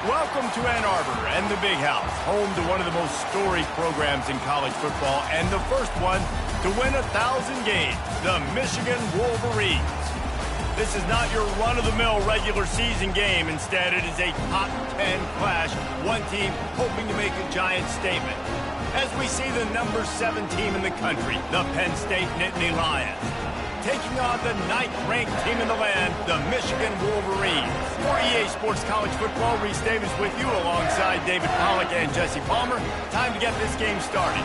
Welcome to Ann Arbor and the Big House, home to one of the most storied programs in college football and the first one to win 1,000 games, the Michigan Wolverines. This is not your run-of-the-mill regular season game. Instead, it is a top 10 clash, one team hoping to make a giant statement. As we see the number 7 team in the country, the Penn State Nittany Lions, taking on the 9th-ranked team in the land, the Michigan Wolverines. For EA Sports College Football, Reese Davis with you alongside David Pollack and Jesse Palmer. Time to get this game started.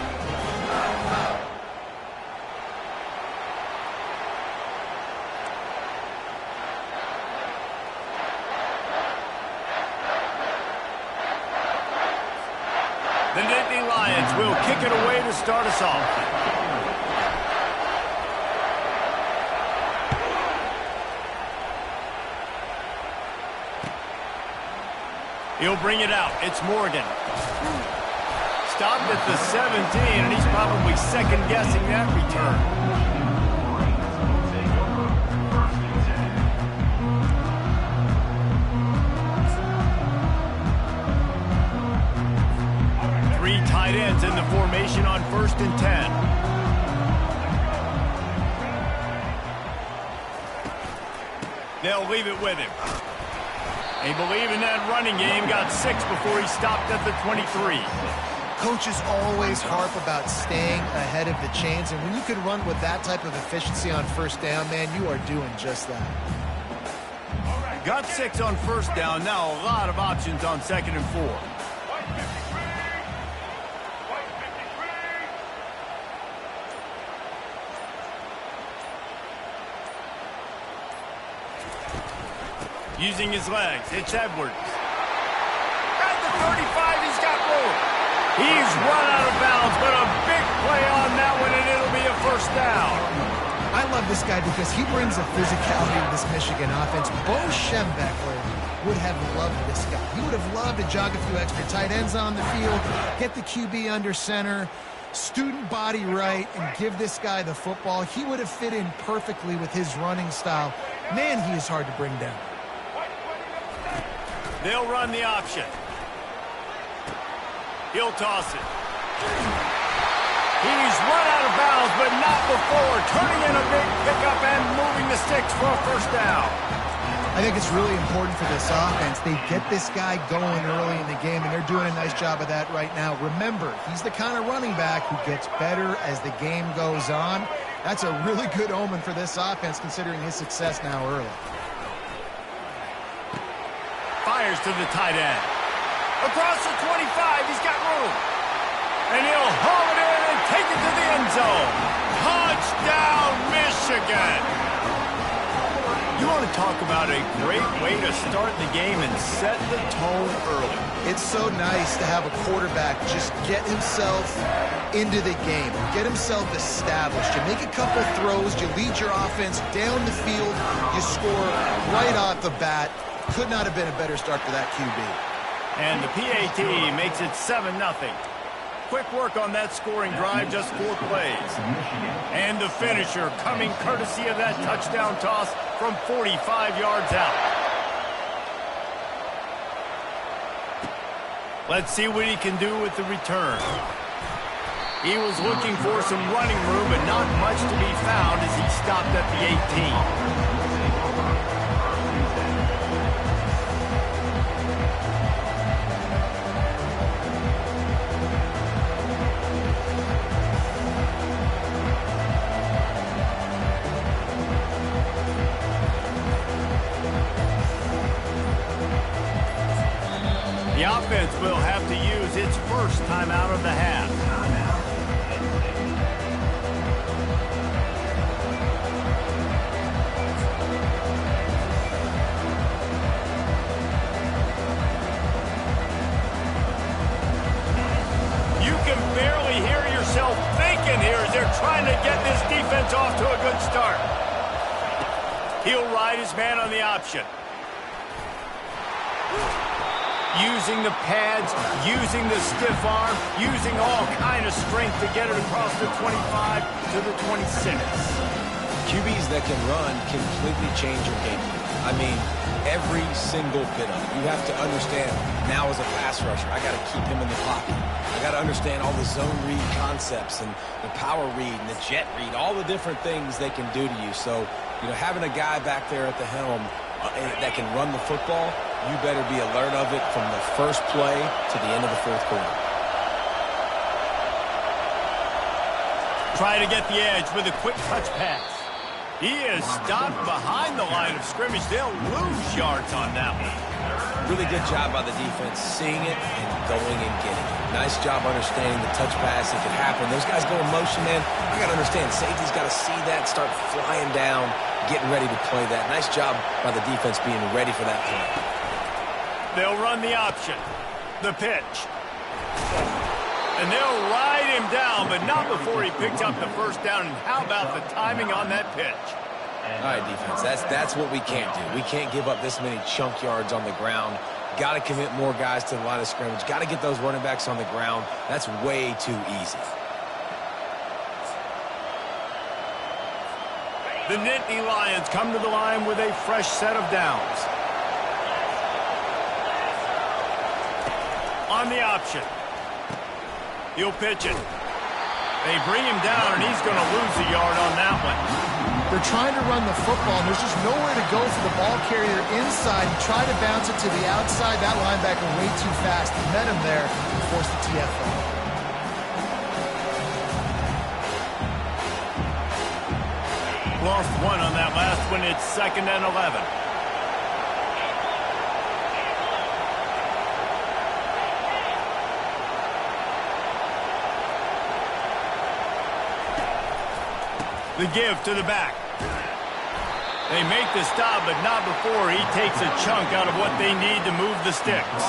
The Nittany Lions will kick it away to start us off. He'll bring it out. It's Morgan. Stopped at the 17, and he's probably second-guessing that return. Three tight ends in the formation on 1st and 10. They'll leave it with him. They believe in that running game, got 6 before he stopped at the 23. Coaches always harp about staying ahead of the chains, and when you can run with that type of efficiency on 1st down, man, you are doing just that. Got 6 on 1st down, now a lot of options on 2nd and 4. Using his legs, it's Edwards. At the 35, he's got room. He's run out of bounds, but a big play on that one, and it'll be a 1st down. I love this guy because he brings a physicality to this Michigan offense. Bo Schembechler would have loved this guy. He would have loved to jog a few extra tight ends on the field, get the QB under center, student body right, and give this guy the football. He would have fit in perfectly with his running style. Man, he is hard to bring down. They'll run the option. He'll toss it. He's run out of bounds, but not before. Turning in a big pickup and moving the sticks for a 1st down. I think it's really important for this offense. They get this guy going early in the game, and they're doing a nice job of that right now. Remember, he's the kind of running back who gets better as the game goes on. That's a really good omen for this offense, considering his success now early. Fires to the tight end. Across the 25, he's got room. And he'll haul it in and take it to the end zone. Touchdown, Michigan! You want to talk about a great way to start the game and set the tone early. It's so nice to have a quarterback just get himself into the game, get himself established. You make a couple throws, you lead your offense down the field, you score right off the bat. Could not have been a better start for that QB. And the PAT makes it 7-0. Quick work on that scoring drive, just 4 plays. And the finisher coming courtesy of that touchdown toss from 45 yards out. Let's see what he can do with the return. He was looking for some running room, but not much to be found as he stopped at the 18. The offense will have to use its 1st timeout of the half. You can barely hear yourself thinking here as they're trying to get this defense off to a good start. He'll ride his man on the option. Using the pads, using the stiff arm, using all kind of strength to get it across the 25 to the 26. QBs that can run completely change your game. I mean, every single bit of it. You have to understand, now as a pass rusher, I got to keep him in the pocket. I got to understand all the zone read concepts and the power read and the jet read, all the different things they can do to you. So, you know, having a guy back there at the helm that can run the football, you better be alert of it from the first play to the end of the fourth quarter. Try to get the edge with a quick touch pass. He is stopped behind the line of scrimmage. They'll lose yards on that one. Really good job by the defense, seeing it and going and getting it. Nice job understanding the touch pass. It could happen. Those guys go in motion, man. You got to understand, safety's got to see that, start flying down, getting ready to play that. Nice job by the defense being ready for that play. They'll run the option. The pitch. And they'll ride him down, but not before he picked up the first down. And how about the timing on that pitch? All right, defense, that's what we can't do. We can't give up this many chunk yards on the ground. Got to commit more guys to the line of scrimmage. Got to get those running backs on the ground. That's way too easy. The Nittany Lions come to the line with a fresh set of downs. On the option. He'll pitch it. They bring him down, and he's going to lose a yard on that one. They're trying to run the football, and there's just nowhere to go for the ball carrier inside. He tried to bounce it to the outside. That linebacker way too fast. He met him there and forced the TFL. Lost one on that last one. It's 2nd and 11. The give to the back. They make the stop, but not before he takes a chunk out of what they need to move the sticks.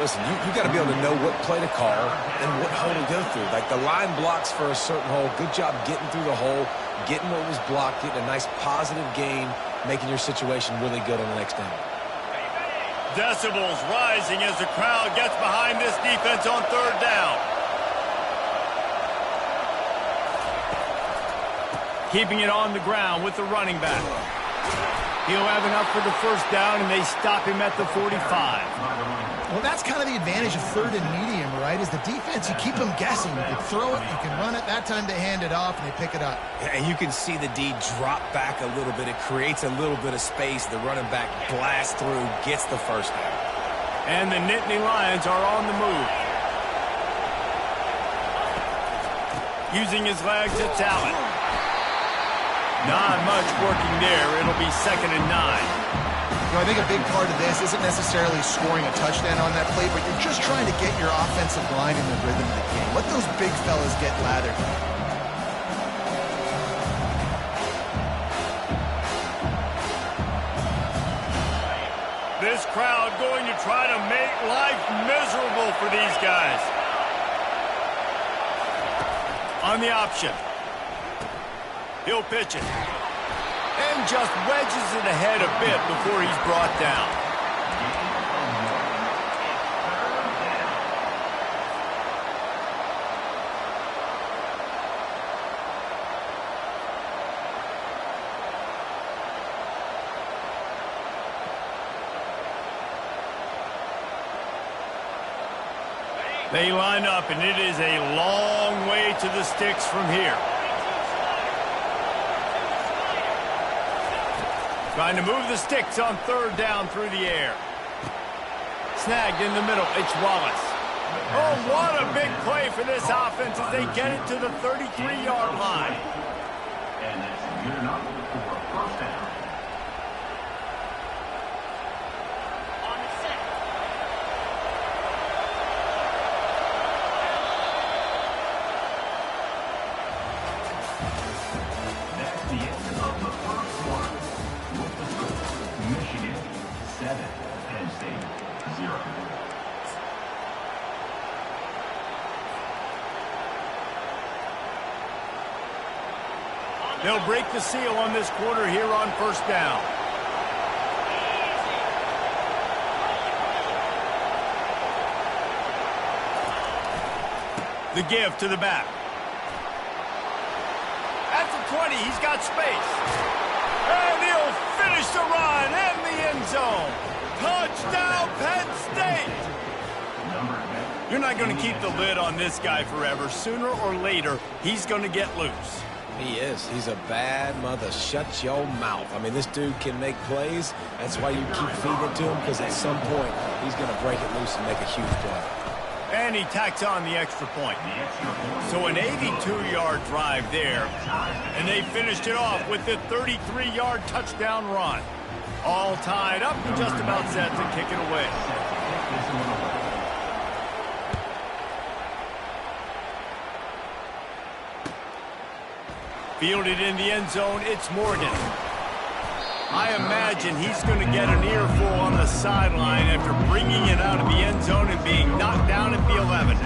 Listen, you got to be able to know what play to call and what hole to go through. Like the line blocks for a certain hole. Good job getting through the hole, getting what was blocked, getting a nice positive gain, making your situation really good on the next down. Decibels rising as the crowd gets behind this defense on 3rd down. Keeping it on the ground with the running back. He'll have enough for the first down, and they stop him at the 45. Well, that's kind of the advantage of 3rd and medium, right? Is the defense, you keep them guessing. You can throw it, you can run it. That time they hand it off, and they pick it up. And you can see the D drop back a little bit. It creates a little bit of space. The running back blasts through, gets the first down. And the Nittany Lions are on the move. Using his legs, it's Allen. Not much working there. It'll be 2nd and 9. You know, I think a big part of this isn't necessarily scoring a touchdown on that play, but you're just trying to get your offensive line in the rhythm of the game. Let those big fellas get lathered. This crowd going to try to make life miserable for these guys. On the option. He'll pitch it. And just wedges it ahead a bit before he's brought down. They line up, and it is a long way to the sticks from here. Trying to move the sticks on 3rd down through the air. Snagged in the middle. It's Wallace. Oh, what a big play for this offense as they get it to the 33-yard line. And that's good enough for a first down. They'll break the seal on this quarter here on 1st down. The give to the back. At the 20, he's got space. And he'll finish the run, and the end zone. Touchdown, Penn State! You're not going to keep the lid on this guy forever. Sooner or later, he's going to get loose. He is. He's a bad mother. Shut your mouth. I mean, this dude can make plays. That's why you keep feeding it to him, because at some point, he's going to break it loose and make a huge play. And he tacks on the extra point. So an 82-yard drive there. And they finished it off with the 33-yard touchdown run. All tied up and just about set to kick it away. Fielded in the end zone, it's Morgan. I imagine he's going to get an earful on the sideline after bringing it out of the end zone and being knocked down at the 11.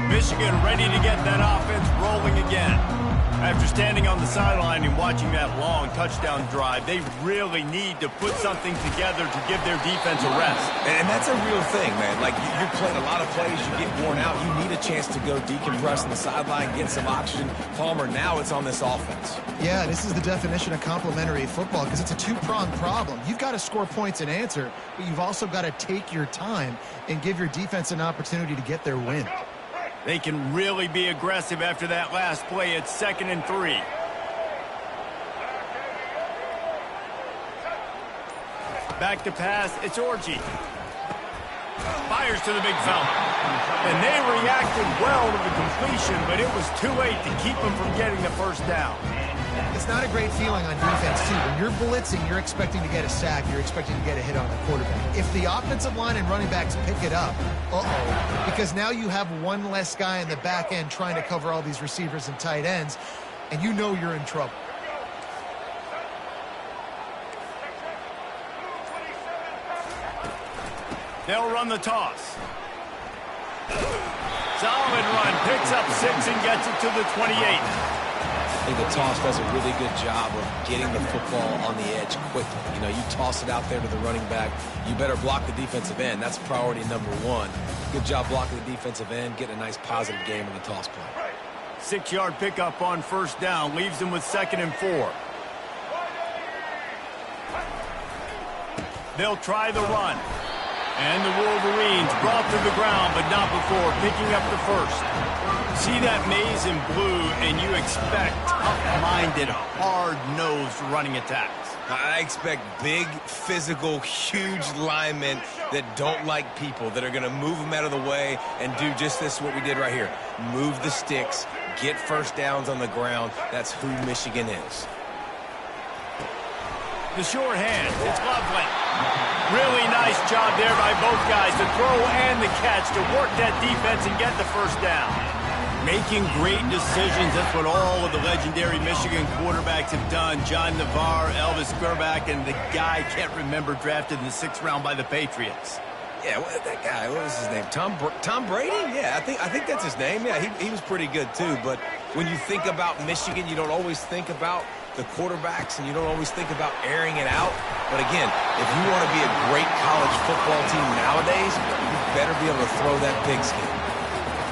Michigan ready to get that offense rolling again. After standing on the sideline and watching that long touchdown drive, they really need to put something together to give their defense a rest. And that's a real thing, man. Like, you're playing a lot of plays, you get worn out, you need a chance to go decompress on the sideline, get some oxygen. Palmer, now it's on this offense. Yeah, this is the definition of complementary football, because it's a two-pronged problem. You've got to score points and answer, but you've also got to take your time and give your defense an opportunity to get their win. They can really be aggressive after that last play. It's 2nd and 3. Back to pass, it's Orji. Fires to the big fella. And they reacted well to the completion, but it was too late to keep them from getting the first down. It's not a great feeling on defense, too. When you're blitzing, you're expecting to get a sack. You're expecting to get a hit on the quarterback. If the offensive line and running backs pick it up, because now you have one less guy in the back end trying to cover all these receivers and tight ends, and you know you're in trouble. They'll run the toss. Solid run, picks up 6 and gets it to the 28. I think the toss does a really good job of getting the football on the edge quickly. You know, you toss it out there to the running back, you better block the defensive end. That's priority number 1. Good job blocking the defensive end, getting a nice positive game in the toss play. 6-yard pickup on first down, leaves them with 2nd and 4. They'll try the run. And the Wolverines brought to the ground, but not before picking up the first. See that maze in blue, and you expect tough-minded, hard-nosed running attacks. I expect big, physical, huge linemen that don't like people, that are going to move them out of the way and do just this, what we did right here. Move the sticks, get first downs on the ground. That's who Michigan is. The short hand, it's Loveland. Really nice job there by both guys to throw and the catch to work that defense and get the first down. Making great decisions, that's what all of the legendary Michigan quarterbacks have done. John Navarre, Elvis Grbac, and the guy, can't remember, drafted in the 6th round by the Patriots. Yeah, that guy, what was his name? Tom Brady? Yeah, I think that's his name. Yeah, he was pretty good too. But when you think about Michigan, you don't always think about the quarterbacks, and you don't always think about airing it out. But again, if you want to be a great college football team nowadays, you better be able to throw that pigskin.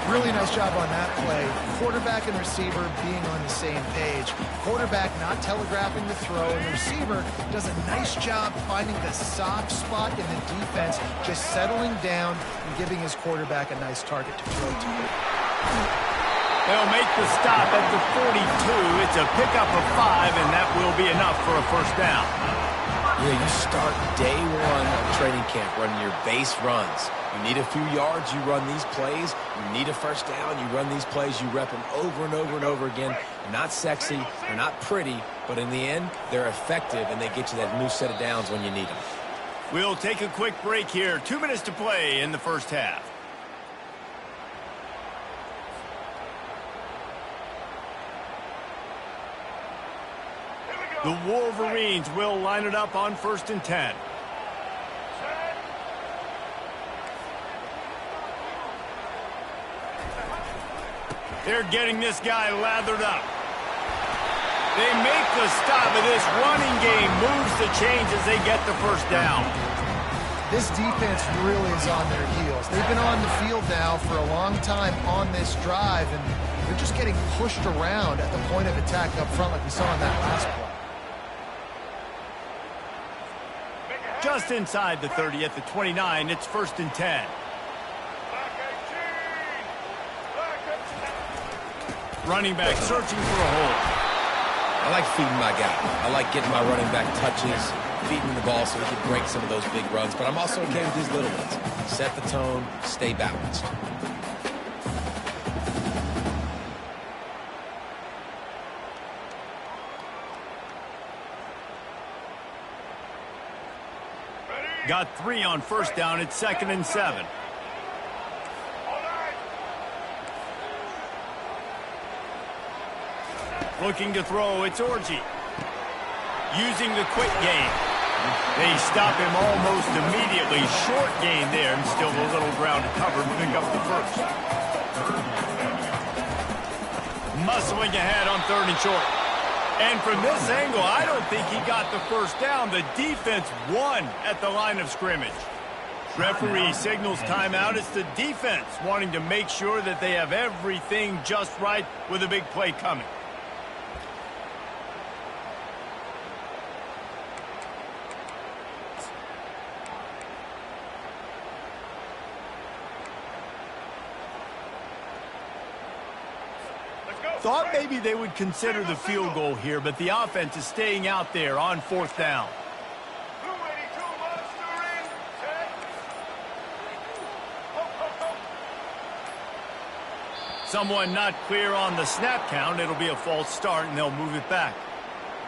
Really nice job on that play. Quarterback and receiver being on the same page. Quarterback not telegraphing the throw, and the receiver does a nice job finding the soft spot in the defense, just settling down and giving his quarterback a nice target to throw to. They'll make the stop at the 42. It's a pickup of 5, and that will be enough for a first down. Yeah, you start day 1 of training camp running your base runs. You need a few yards, you run these plays. You need a first down, you run these plays. You rep them over and over and over again. They're not sexy, they're not pretty, but in the end, they're effective, and they get you that new set of downs when you need them. We'll take a quick break here. 2 minutes to play in the first half. The Wolverines will line it up on 1st and 10. They're getting this guy lathered up. They make the stop of this running game, moves the chains as they get the first down. This defense really is on their heels. They've been on the field now for a long time on this drive, and they're just getting pushed around at the point of attack up front like we saw in that last play. Just inside the 30 at the 29, it's 1st and 10. Running back searching for a hole. I like feeding my guy. I like getting my running back touches, feeding the ball so he can break some of those big runs. But I'm also okay with these little ones. Set the tone, stay balanced. Got 3 on 1st down. It's 2nd and 7. Looking to throw, it's Orji. Using the quick game. They stop him almost immediately. Short gain there, and still a little ground to cover to pick up the first. Muscling ahead on 3rd and short. And from this angle, I don't think he got the first down. The defense won at the line of scrimmage. Referee signals timeout. It's the defense wanting to make sure that they have everything just right with a big play coming. Thought maybe they would consider the field goal here, but the offense is staying out there on 4th down. Someone not clear on the snap count. It'll be a false start, and they'll move it back.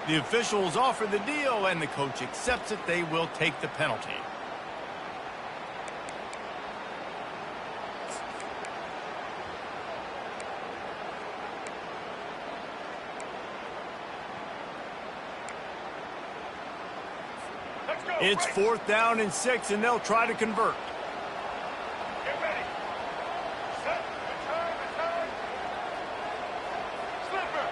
The officials offer the deal, and the coach accepts it. They will take the penalty. It's 4th down and 6, and they'll try to convert. Get ready. Set. Return. Slipper.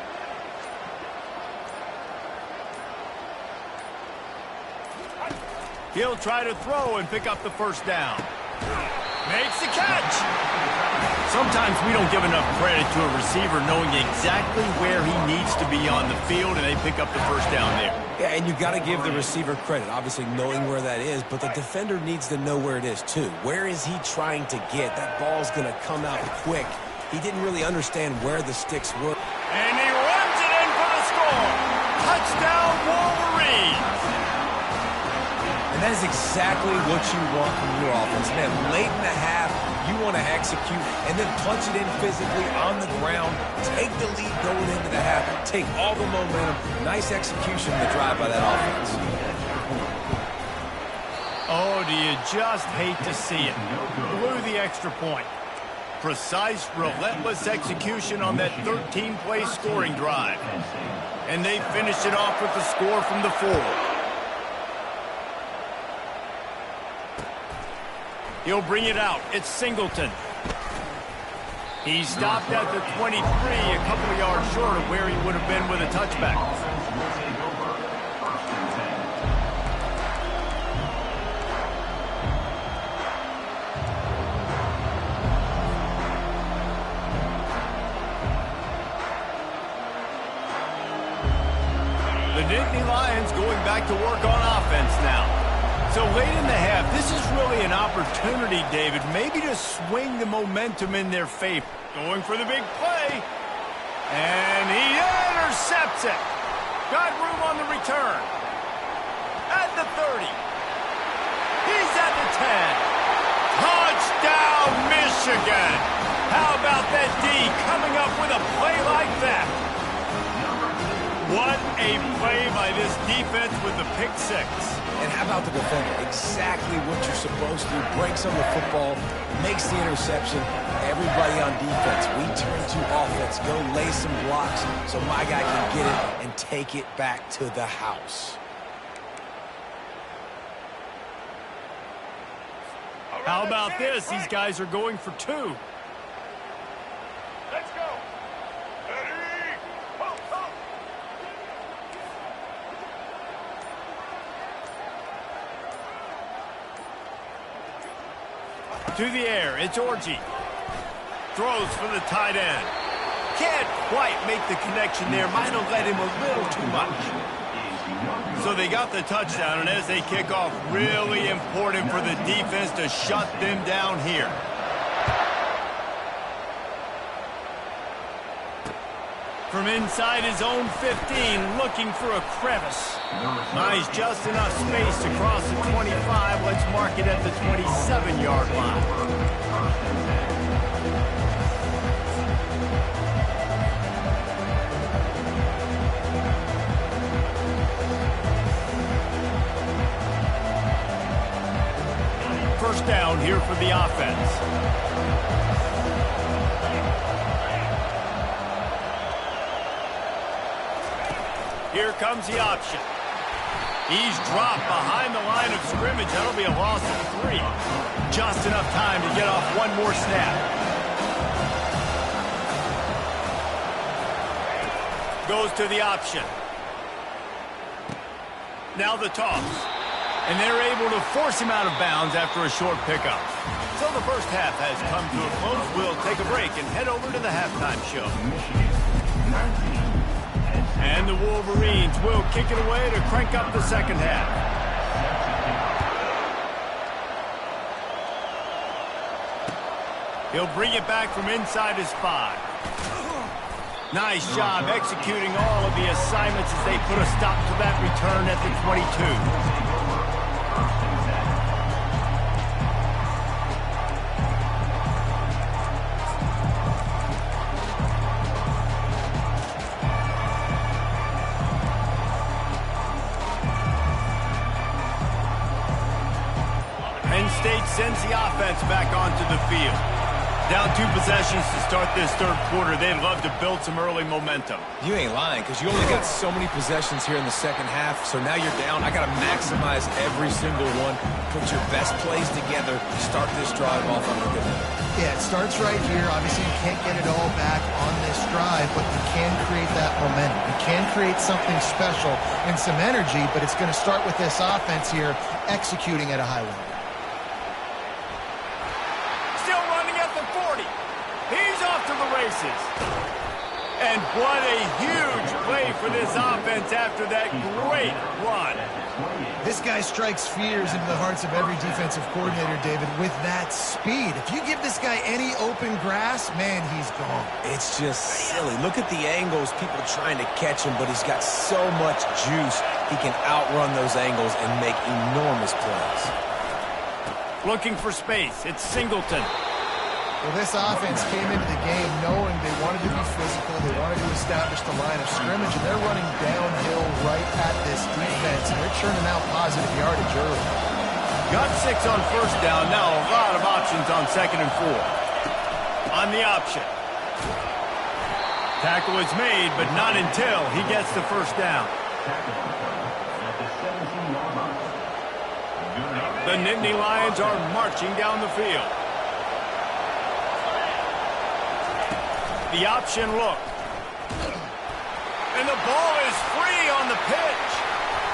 He'll try to throw and pick up the 1st down. Makes the catch. Sometimes we don't give enough credit to a receiver knowing exactly where he needs to be on the field, and they pick up the 1st down there. Yeah, and you got to give the receiver credit, obviously knowing where that is, but the defender needs to know where it is too. Where is he trying to get? That ball's going to come out quick. He didn't really understand where the sticks were. And he runs it in for the score. Touchdown, Wolverines. And that is exactly what you want from your offense. Man, late in the half, you want to execute and then punch it in physically on the ground. Take the lead going into the half. Take all the momentum. Nice execution in the drive by that offense. Oh, do you just hate to see it? Blew the extra point. Precise, relentless execution on that 13-play scoring drive. And they finished it off with the score from the 4. He'll bring it out. It's Singleton. He stopped at the 23, a couple of yards short of where he would have been with a touchback. The Nittany Lions going back to work on offense now. So late in the half, this is really an opportunity, David, maybe to swing the momentum in their favor. Going for the big play. And he intercepts it. Got room on the return. At the 30. He's at the 10. Touchdown, Michigan. How about that D coming up with a play like that? What a play by this defense with the pick 6. And how about the defender? Exactly what you're supposed to. Breaks on the football, makes the interception. Everybody on defense, we turn to offense. Go lay some blocks so my guy can get it and take it back to the house. How about this? These guys are going for 2. Let's go. Ready. Ho, ho. Through the air, it's Orji. Throws for the tight end. Can't quite make the connection there. Might have led him a little too much. So they got the touchdown, and as they kick off, really important for the defense to shut them down here. From inside his own 15, looking for a crevice. Nice, just enough space to cross the 25. Let's mark it at the 27-yard line. First down here for the offense. Here comes the option. He's dropped behind the line of scrimmage. That'll be a loss of 3. Just enough time to get off one more snap. Goes to the option. Now the toss. And they're able to force him out of bounds after a short pickup. So the first half has come to a close. We'll take a break and head over to the halftime show. And the Wolverines will kick it away to crank up the second half. He'll bring it back from inside his 5. Nice job executing all of the assignments as they put a stop to that return at the 22. State sends the offense back onto the field. Down 2 possessions to start this third quarter. They'd love to build some early momentum. You ain't lying, because you only got so many possessions here in the second half, so now you're down. I got to maximize every single one. Put your best plays together. Start this drive off on a good note. Yeah, it starts right here. Obviously, you can't get it all back on this drive, but you can create that momentum. You can create something special and some energy, but it's going to start with this offense here executing at a high level. He's off to the races. And what a huge play for this offense after that great run. This guy strikes fears into the hearts of every defensive coordinator, David, with that speed. If you give this guy any open grass, man, he's gone. It's just silly. Look at the angles, people trying to catch him, but he's got so much juice. He can outrun those angles and make enormous plays. Looking for space. It's Singleton. Well, this offense came into the game knowing they wanted to be physical, they wanted to establish the line of scrimmage, and they're running downhill right at this defense, and they're churning out positive yardage early. Got 6 on first down. Now a lot of options on 2nd and 4. On the option. Tackle is made, but not until he gets the first down. The Nittany Lions are marching down the field. The option look. And the ball is free on the pitch.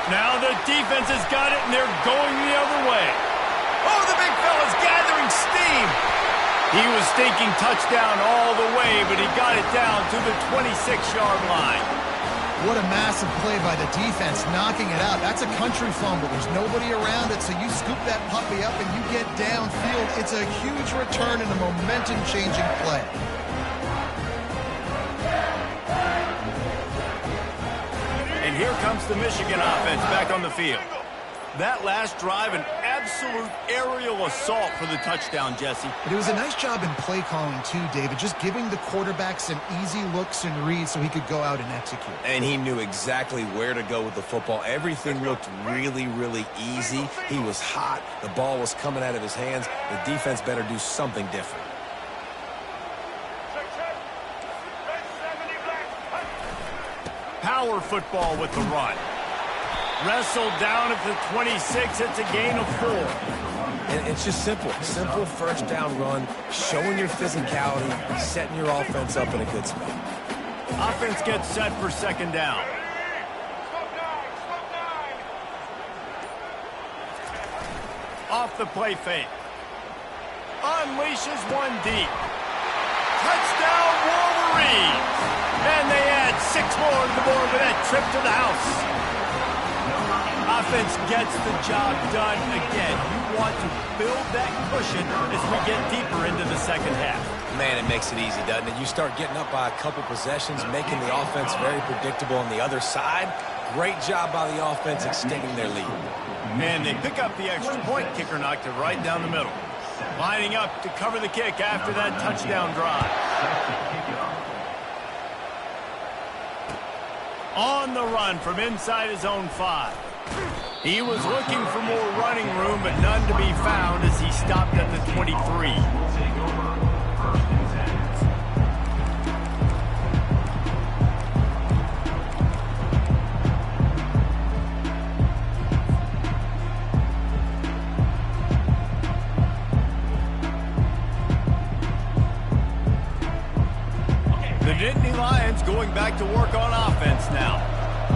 Now the defense has got it, and they're going the other way. Oh, the big fella's gathering steam. He was thinking touchdown all the way, but he got it down to the 26-yard line. What a massive play by the defense, knocking it out. That's a country fumble. There's nobody around it, so you scoop that puppy up and you get downfield. It's a huge return and a momentum-changing play. And here comes the Michigan offense back on the field. That last drive, an absolute aerial assault for the touchdown, Jesse. But it was a nice job in play calling too, David, just giving the quarterback some easy looks and reads so he could go out and execute. And he knew exactly where to go with the football. Everything looked really, really easy. He was hot. The ball was coming out of his hands. The defense better do something different. Power football with the run. Wrestled down at the 26. It's a gain of 4. And it's just simple. Simple first down run, showing your physicality, setting your offense up in a good spot. Offense gets set for 2nd down. Off the play fake. unleashes one deep. Touchdown, Wolverines! And they add 6 more to the board with that trip to the house. Offense gets the job done again. You want to build that cushion as we get deeper into the second half. Man, it makes it easy, doesn't it? You start getting up by a couple possessions, making the offense very predictable on the other side. Great job by the offense extending their lead. And they pick up the extra point. Kicker knocked it right down the middle. Lining up to cover the kick after that touchdown drive. On the run from inside his own 5. He was looking for more running room, but none to be found as he stopped at the 23. The Nittany Lions going back to work on offense now.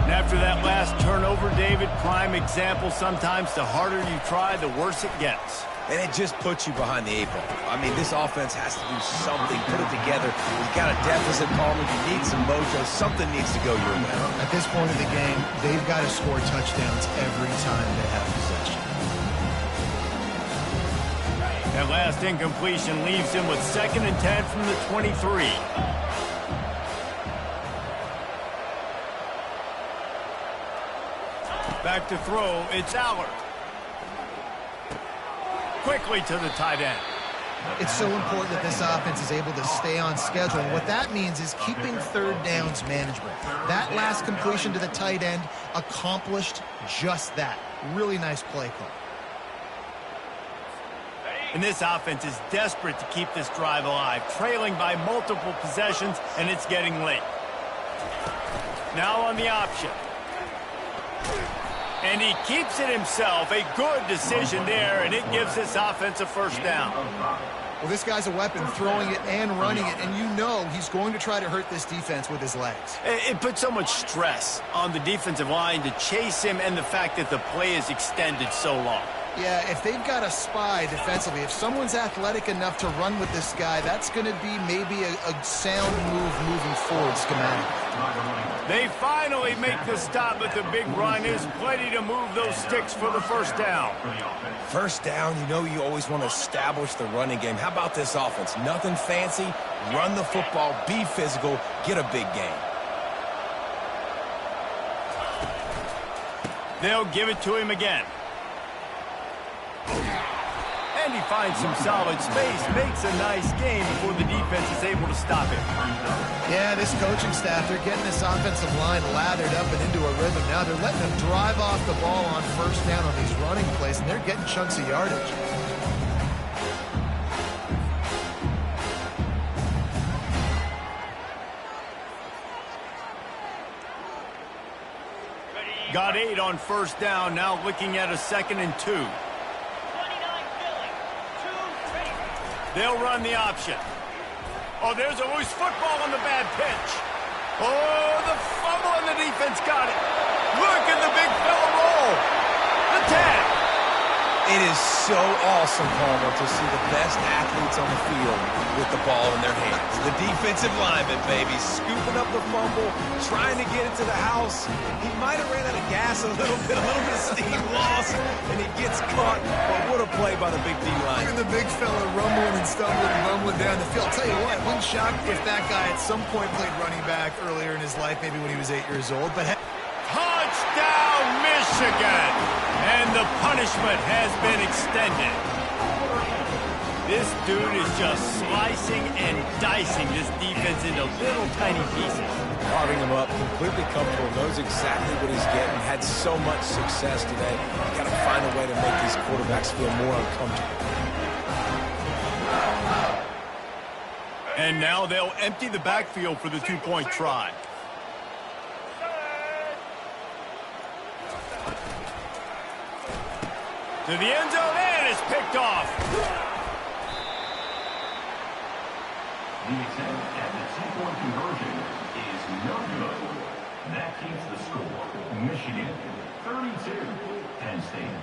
And after that last turnover, David, prime example, sometimes the harder you try, the worse it gets. And it just puts you behind the 8 ball. I mean, this offense has to do something, put it together. You got a deficit, Palmer. You need some mojo. Something needs to go your way. At this point of the game, they've got to score touchdowns every time they have possession. That last incompletion leaves him with 2nd and 10 from the 23. Back to throw, it's Allard. Quickly to the tight end. It's so important that this offense is able to stay on schedule. And what that means is keeping third downs management. That last completion to the tight end accomplished just that. Really nice play call. And this offense is desperate to keep this drive alive, trailing by multiple possessions, and it's getting late. Now on the option. And he keeps it himself. A good decision there, and it gives this offense a first down. Well, this guy's a weapon, throwing it and running it, and you know he's going to try to hurt this defense with his legs. It puts so much stress on the defensive line to chase him, and the fact that the play is extended so long. Yeah, if they've got a spy defensively, if someone's athletic enough to run with this guy, that's going to be maybe a sound move moving forward schematically. They finally make the stop, but the big run is plenty to move those sticks for the first down. First down, you know you always want to establish the running game. How about this offense? Nothing fancy. Run the football, be physical, get a big gain. They'll give it to him again. And he finds some solid space, makes a nice gain before the defense is able to stop him. Yeah, this coaching staff, they're getting this offensive line lathered up and into a rhythm now. They're letting them drive off the ball on first down on these running plays, and they're getting chunks of yardage. Got 8 on first down, now looking at a 2nd and 2. They'll run the option. Oh, there's a loose football on the bad pitch. Oh, the fumble and the defense got it. Look at the big fella roll. The tag. It is so awesome, Palmer, to see the best athletes on the field with the ball in their hands. The defensive lineman, baby, scooping up the fumble, trying to get it to the house. He might have ran out of gas a little bit of steam lost, and he gets caught. But what a play by the big D line. Look at the big fella rumbling and stumbling and bumbling down the field. I'll tell you what, I wasn't shocked if that guy at some point played running back earlier in his life, maybe when he was 8 years old. But Touchdown, Michigan! And the punishment has been extended. This dude is just slicing and dicing this defense into little tiny pieces. Carving him up, completely comfortable, knows exactly what he's getting, had so much success today. You got to find a way to make these quarterbacks feel more uncomfortable. And now they'll empty the backfield for the 2-point try. To the end zone, and it's picked off. The attempt at the 2-point conversion is no good. That keeps the score. Michigan 32, Penn State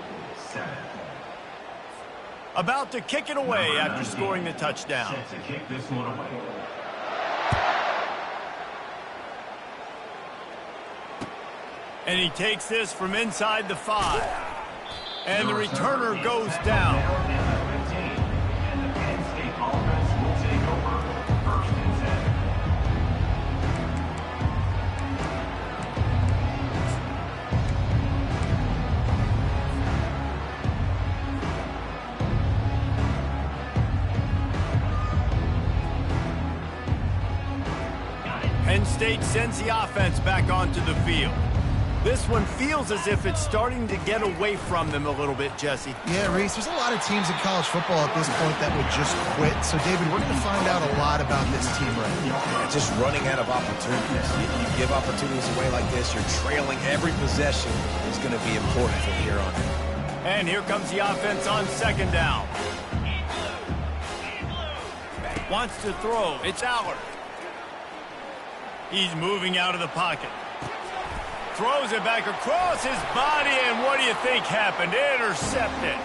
7. About to kick it away after scoring the touchdown. Set to kick this one away. And he takes this from inside the 5. And the returner goes down. And the Penn State offense will take over 1st and 10. Penn State sends the offense back onto the field. This one feels as if it's starting to get away from them a little bit, Jesse. Yeah, Reese, there's a lot of teams in college football at this point that would just quit. So, David, we're going to find out a lot about this team right now. Yeah, just running out of opportunities. You give opportunities away like this, you're trailing every possession is going to be important from here on in. And here comes the offense on 2nd down. Wants to throw. It's Allard. He's moving out of the pocket. Throws it back across his body, and what do you think happened? Intercepted.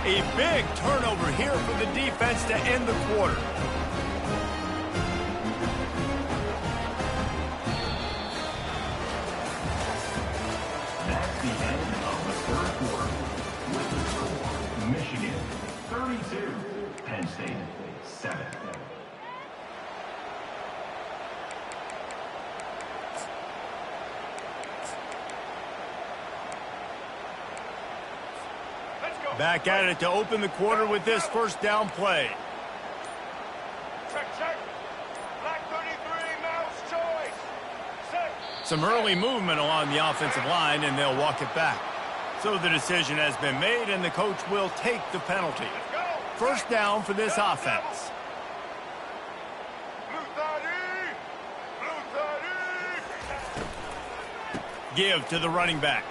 A big turnover here for the defense to end the quarter. That's the end of the 3rd quarter. With the score, Michigan 32, Penn State 7. Back at it to open the quarter with this 1st down play. Check, check. Black 33, mouse choice. Set. Some early movement along the offensive line, and they'll walk it back. So the decision has been made, and the coach will take the penalty. Go. 1st down for this offense. Blue 30. Blue 30. Give to the running back.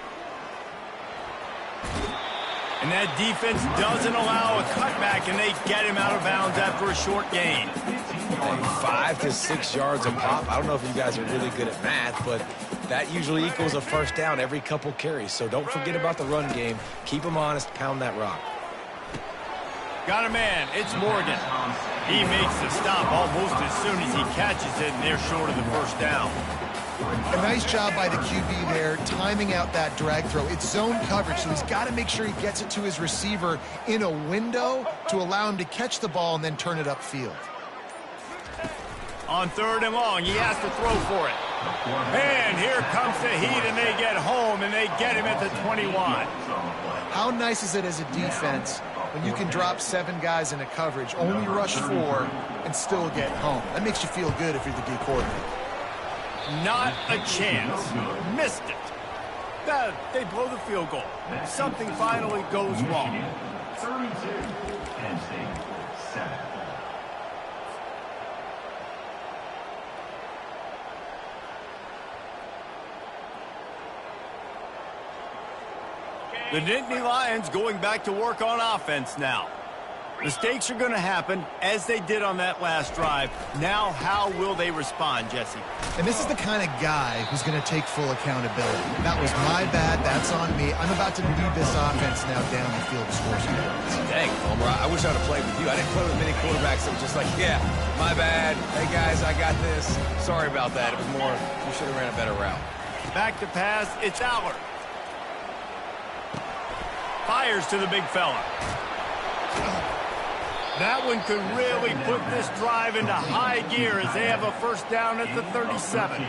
And that defense doesn't allow a cutback, and they get him out of bounds after a short gain. 5 to 6 yards a pop. I don't know if you guys are really good at math, but that usually equals a 1st down every couple carries. So don't forget about the run game. Keep them honest. Pound that rock. Got a man. It's Morgan. He makes the stop almost as soon as he catches it, and they're short of the 1st down. A nice job by the QB there, timing out that drag throw. It's zone coverage, so he's got to make sure he gets it to his receiver in a window to allow him to catch the ball and then turn it upfield. On 3rd and long, he has to throw for it. And here comes the heat, and they get home, and they get him at the 21. How nice is it as a defense when you can drop 7 guys in a coverage, only rush 4, and still get home? That makes you feel good if you're the D coordinator. Not a chance. Missed it. They blow the field goal. Something finally goes wrong. 32, Penn State 7. The Nittany Lions going back to work on offense now. Mistakes are going to happen, as they did on that last drive. Now, how will they respond, Jesse? And this is the kind of guy who's going to take full accountability. That was my bad. That's on me. I'm about to lead this offense now down the field to score some points. Dang, Homer, I wish I would have played with you. I didn't play with many quarterbacks that were just like, yeah, my bad. Hey, guys, I got this. Sorry about that. It was more, you should have ran a better route. Back to pass, it's Allard. Fires to the big fella. That one could really put this drive into high gear as they have a 1st down at the 37.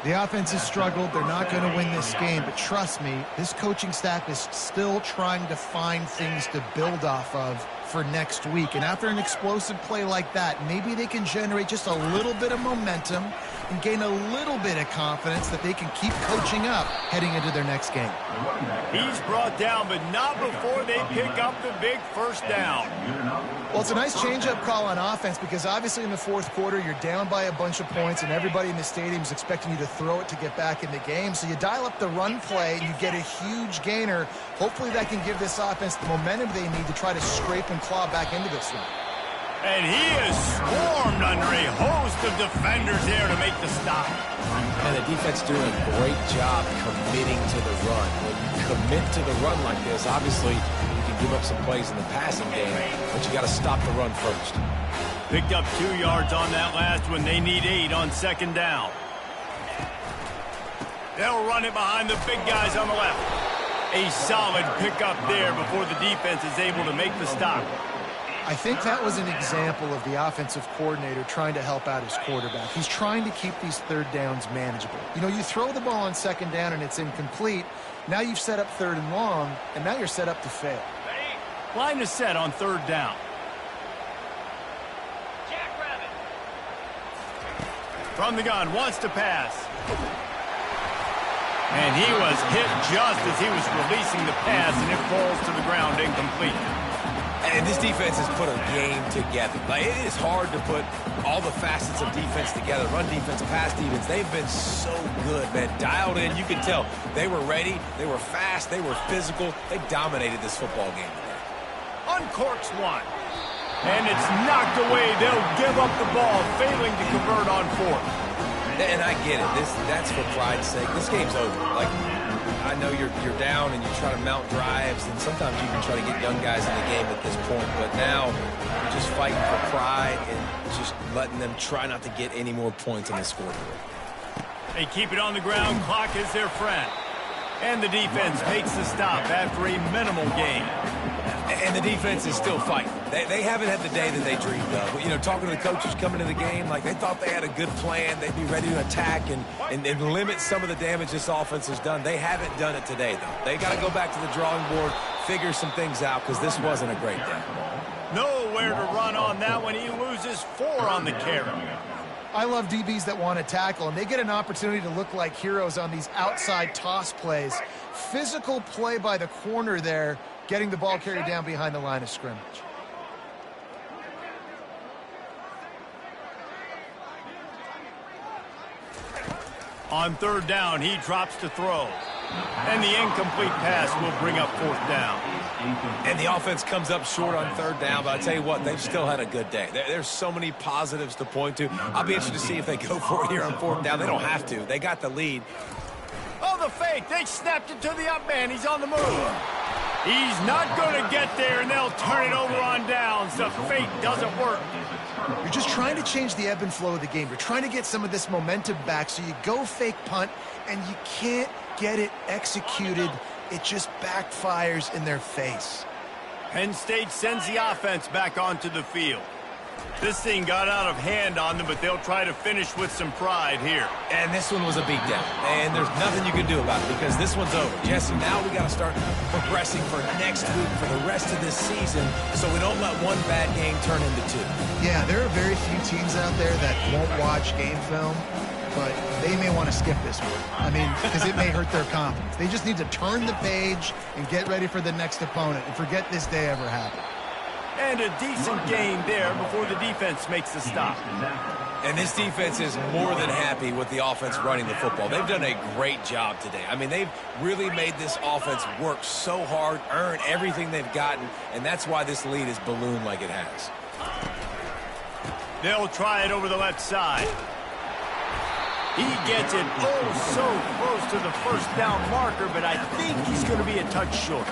The offense has struggled. They're not going to win this game, but trust me, this coaching staff is still trying to find things to build off of for next week. And after an explosive play like that, maybe they can generate just a little bit of momentum and gain a little bit of confidence that they can keep coaching up heading into their next game. He's brought down, but not before they pick up the big 1st down. Well, it's a nice change-up call on offense because obviously in the 4th quarter, you're down by a bunch of points and everybody in the stadium is expecting you to throw it to get back in the game. So you dial up the run play and you get a huge gainer. Hopefully that can give this offense the momentum they need to try to scrape and claw back into this one. And he is swarmed under a host of defenders there to make the stop. And the defense doing a great job committing to the run. When you commit to the run like this, obviously you can give up some plays in the passing game, but you got to stop the run first. Picked up 2 yards on that last one. They need 8 on second down. They'll run it behind the big guys on the left. A solid pickup there before the defense is able to make the stop. I think that was an example of the offensive coordinator trying to help out his quarterback. He's trying to keep these third downs manageable. You know, you throw the ball on second down and it's incomplete. Now you've set up third and long, and now you're set up to fail. Line is set on third down. From the gun, wants to pass. And he was hit just as he was releasing the pass, and it falls to the ground incomplete. And this defense has put a game together. Like, it is hard to put all the facets of defense together. Run defense, pass defense. They've been so good, man. Dialed in. You can tell they were ready. They were fast. They were physical. They dominated this football game today. Uncorks one. And it's knocked away. They'll give up the ball, failing to convert on fourth. And I get it. That's for pride's sake. This game's over. Like, I know you're down and you try to mount drives, and sometimes you can try to get young guys in the game at this point. But now you're just fighting for pride and just letting them try not to get any more points on the scoreboard. They keep it on the ground. Clock is their friend. And the defense makes the stop after a minimal gain. And the defense is still fighting. They haven't had the day that they dreamed of. But, you know, talking to the coaches coming to the game, like, they thought they had a good plan. They'd be ready to attack and limit some of the damage this offense has done. They haven't done it today, though. They got to go back to the drawing board, figure some things out, because this wasn't a great day. Nowhere to run on that one. He loses 4 on the carry. I love DBs that want to tackle, and they get an opportunity to look like heroes on these outside toss plays. Physical play by the corner there, getting the ball carried down behind the line of scrimmage. On third down, he drops to throw. And the incomplete pass will bring up fourth down. And the offense comes up short on third down, but I tell you what, they've still had a good day. There's so many positives to point to. I'll be interested to see if they go for it here on fourth down. They don't have to. They got the lead. Oh, the fake. They snapped it to the up man. He's on the move. He's not going to get there, and they'll turn it over on downs. The fake doesn't work. You're just trying to change the ebb and flow of the game. You're trying to get some of this momentum back, so you go fake punt, and you can't get it executed. It just backfires in their face. Penn State sends the offense back onto the field. This thing got out of hand on them, but they'll try to finish with some pride here. And this one was a beatdown. And there's nothing you can do about it because this one's over. Jesse, now we got to start progressing for next week, for the rest of this season, so we don't let one bad game turn into 2. Yeah, there are very few teams out there that won't watch game film, but they may want to skip this one. I mean, because it may hurt their confidence. They just need to turn the page and get ready for the next opponent and forget this day ever happened. And a decent gain there before the defense makes the stop. And this defense is more than happy with the offense running the football. They've done a great job today. I mean, they've really made this offense work so hard, earn everything they've gotten, and that's why this lead is ballooned like it has. They'll try it over the left side. He gets it so close to the first down marker, but I think he's going to be a touch short.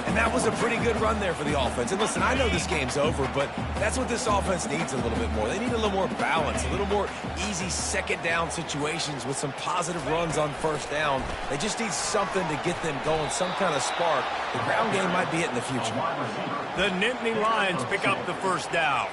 And that was a pretty good run there for the offense. And listen, I know this game's over, but that's what this offense needs a little bit more. They need a little more balance, a little more easy second down situations with some positive runs on first down. They just need something to get them going, some kind of spark. The ground game might be it in the future. The Nittany Lions pick up the first down.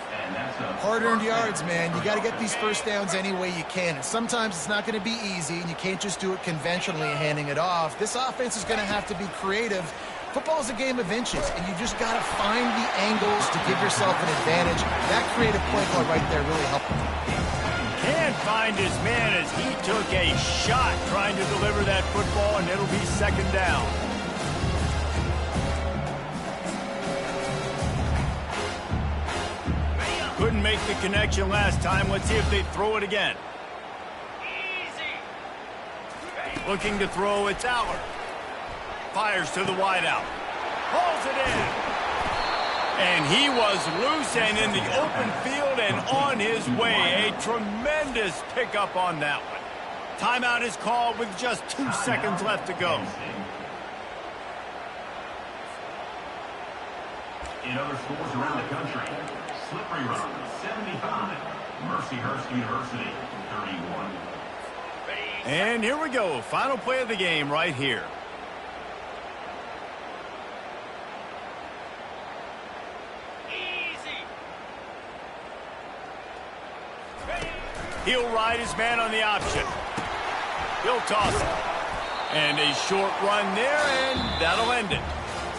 Hard-earned yards, man. You got to get these first downs any way you can. And sometimes it's not going to be easy, and you can't just do it conventionally and handing it off. This offense is going to have to be creative. Football is a game of inches, and you just got to find the angles to give yourself an advantage. That creative play call right there really helped him. Can't find his man as he took a shot trying to deliver that football, and it'll be second down. Couldn't make the connection last time. Let's see if they throw it again. Looking to throw, it's Aller. Fires to the wideout. Pulls it in. And he was loose and in the open field and on his way. A tremendous pickup on that one. Timeout is called with just 2 seconds left to go. In other schools around the country, Slippery Rock, 75. Mercyhurst University, 31. And here we go. Final play of the game right here. He'll ride his man on the option. He'll toss it. And a short run there, and that'll end it.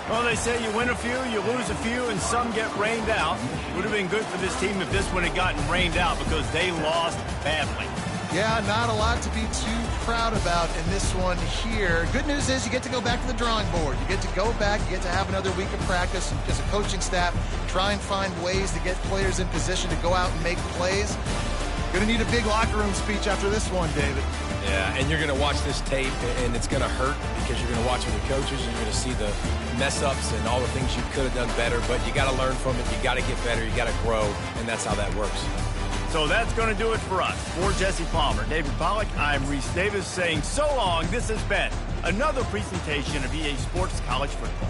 Well, they say you win a few, you lose a few, and some get rained out. Would have been good for this team if this one had gotten rained out because they lost badly. Yeah, not a lot to be too proud about in this one here. Good news is you get to go back to the drawing board. You get to go back, you get to have another week of practice as a coaching staff, try and find ways to get players in position to go out and make plays. Going to need a big locker room speech after this one, David. Yeah, and you're going to watch this tape, and it's going to hurt because you're going to watch with your coaches, and you're going to see the mess-ups and all the things you could have done better, but you got to learn from it, you got to get better, you got to grow, and that's how that works. So that's going to do it for us. For Jesse Palmer, David Pollack, I'm Reese Davis saying so long. This has been another presentation of EA Sports College Football.